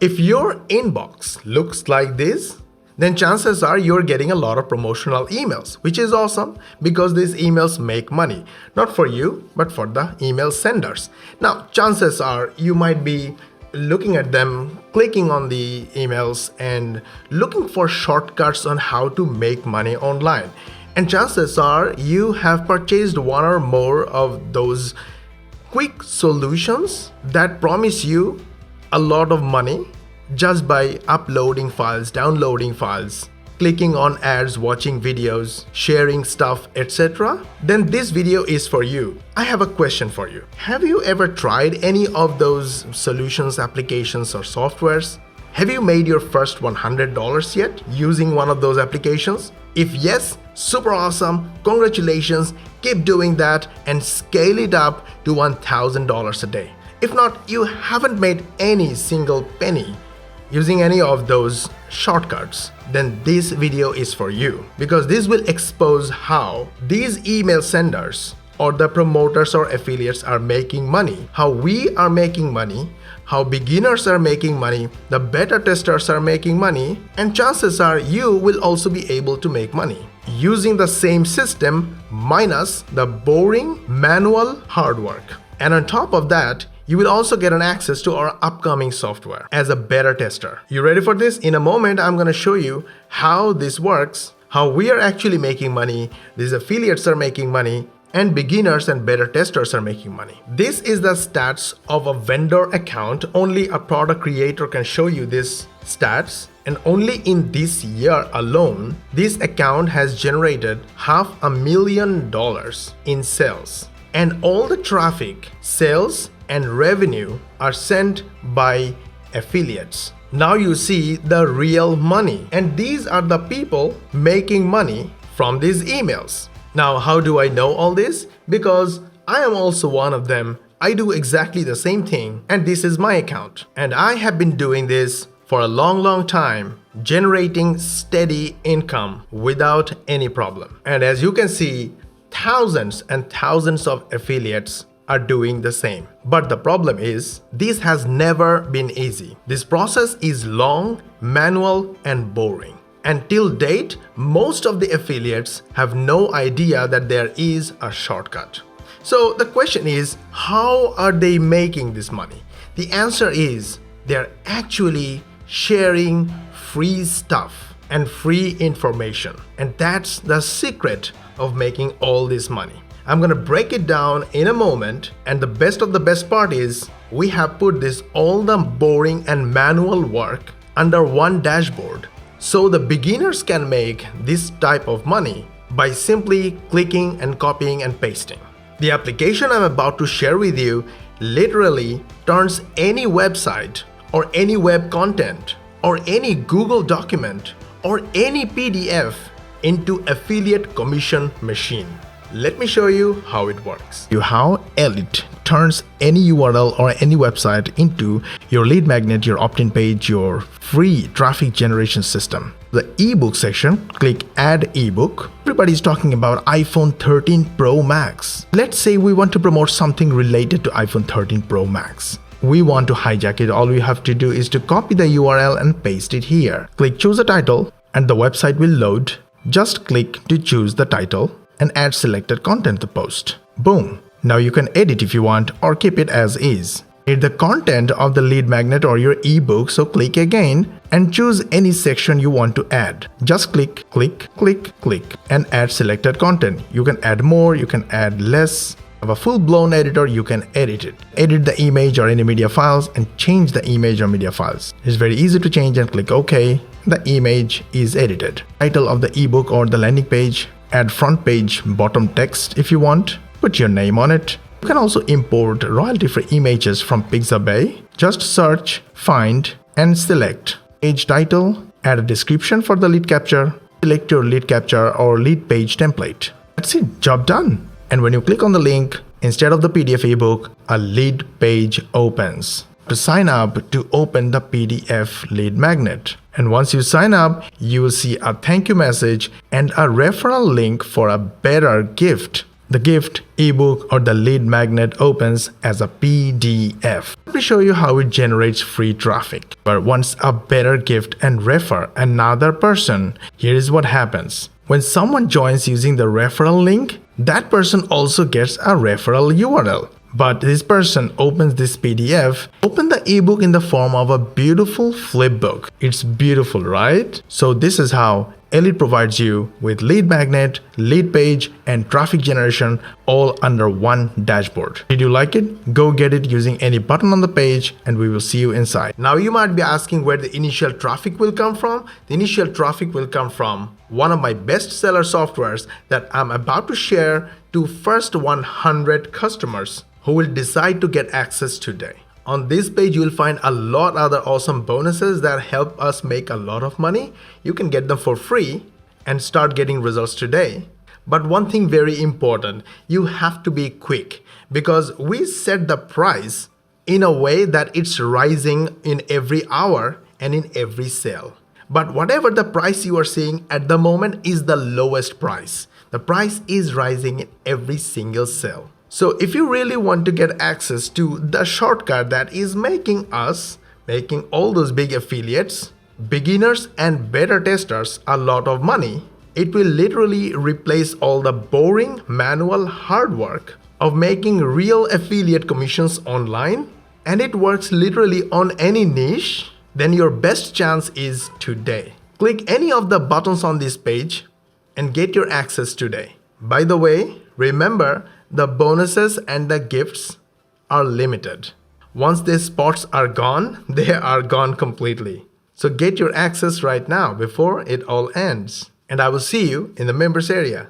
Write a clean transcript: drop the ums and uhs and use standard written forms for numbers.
If your inbox looks like this, then chances are you're getting a lot of promotional emails, which is awesome because these emails make money, not for you, but for the email senders. Now, chances are you might be looking at them, clicking on the emails and looking for shortcuts on how to make money online. And chances are you have purchased one or more of those quick solutions that promise you a lot of money just by uploading files, downloading files, clicking on ads, watching videos, sharing stuff, etc., then this video is for you. I have a question for you. Have you ever tried any of those solutions, applications, or softwares? Have you made your first $100 yet using one of those applications? If yes, super awesome, congratulations, keep doing that and scale it up to $1,000 a day. If not, you haven't made any single penny using any of those shortcuts, then this video is for you because this will expose how these email senders or the promoters or affiliates are making money, how we are making money, how beginners are making money, the beta testers are making money, and chances are you will also be able to make money using the same system minus the boring manual hard work. And on top of that, you will also get an access to our upcoming software as a beta tester. You ready for this? In a moment, I'm going to show you how this works, how we are actually making money, these affiliates are making money, and beginners and beta testers are making money. This is the stats of a vendor account. Only a product creator can show you these stats. And only in this year alone, this account has generated $500,000 in sales. And all the traffic, sales, and revenue are sent by affiliates. Now you see the real money. And these are the people making money from these emails. Now, how do I know all this? Because I am also one of them. I do exactly the same thing, and this is my account. And I have been doing this for a long time, generating steady income without any problem. And as you can see, thousands and thousands of affiliates are doing the same. But the problem is, this has never been easy. This process is long, manual, and boring. And till date, most of the affiliates have no idea that there is a shortcut. So the question is, how are they making this money? The answer is, they're actually sharing free stuff and free information. And that's the secret of making all this money. I'm gonna break it down in a moment, and the best of the best part is, we have put all the boring and manual work under one dashboard. So the beginners can make this type of money by simply clicking and copying and pasting. The application I'm about to share with you literally turns any website or any web content or any Google document or any PDF into affiliate commission machine. Let me show you how it works. How eLLite turns any URL or any website into your lead magnet, your opt-in page, your free traffic generation system. The ebook section, click add ebook. Everybody's talking about iPhone 13 Pro Max. Let's say we want to promote something related to iPhone 13 Pro Max. We want to hijack it. All we have to do is to copy the URL and paste it here. Click choose a title and the website will load. Just click to choose the title and add selected content to post. Boom. Now you can edit if you want or keep it as is. Edit the content of the lead magnet or your ebook, so click again and choose any section you want to add. Just click, and add selected content. You can add more, you can add less. Have a full-blown editor, you can edit it. Edit the image or any media files and change the image or media files. It's very easy to change and click OK. The image is edited. Title of the ebook or the landing page. Add front page bottom text if you want. Put your name on it. You can also import royalty-free images from Pixabay. Just search, find, and select. Page title. Add a description for the lead capture. Select your lead capture or lead page template. That's it, job done. And when you click on the link, instead of the PDF ebook, a lead page opens. To sign up to open the PDF lead magnet. And once you sign up, you will see a thank you message and a referral link for a better gift. the gift, ebook, or the lead magnet opens as a PDF. Let me show you how it generates free traffic. But wants a better gift and refer another person. Here is what happens. When someone joins using the referral link, that person also gets a referral URL. But this person opens this PDF, open the ebook in the form of a beautiful flip book. It's beautiful, right? So this is how eLLite provides you with lead magnet, lead page, and traffic generation all under one dashboard. Did you like it? Go get it using any button on the page and we will see you inside. Now you might be asking where the initial traffic will come from. The initial traffic will come from one of my bestseller softwares that I'm about to share to first 100 customers who will decide to get access today. On this page, you will find a lot other awesome bonuses that help us make a lot of money. You can get them for free and start getting results today. But one thing very important, you have to be quick because we set the price in a way that it's rising in every hour and in every sale. But whatever the price you are seeing at the moment is the lowest price. The price is rising in every single sale. So if you really want to get access to the shortcut that is making all those big affiliates, beginners and beta testers a lot of money, it will literally replace all the boring manual hard work of making real affiliate commissions online, and it works literally on any niche, then your best chance is today. Click any of the buttons on this page and get your access today. By the way, remember, the bonuses and the gifts are limited. Once these spots are gone, they are gone completely. So get your access right now before it all ends. And I will see you in the members area.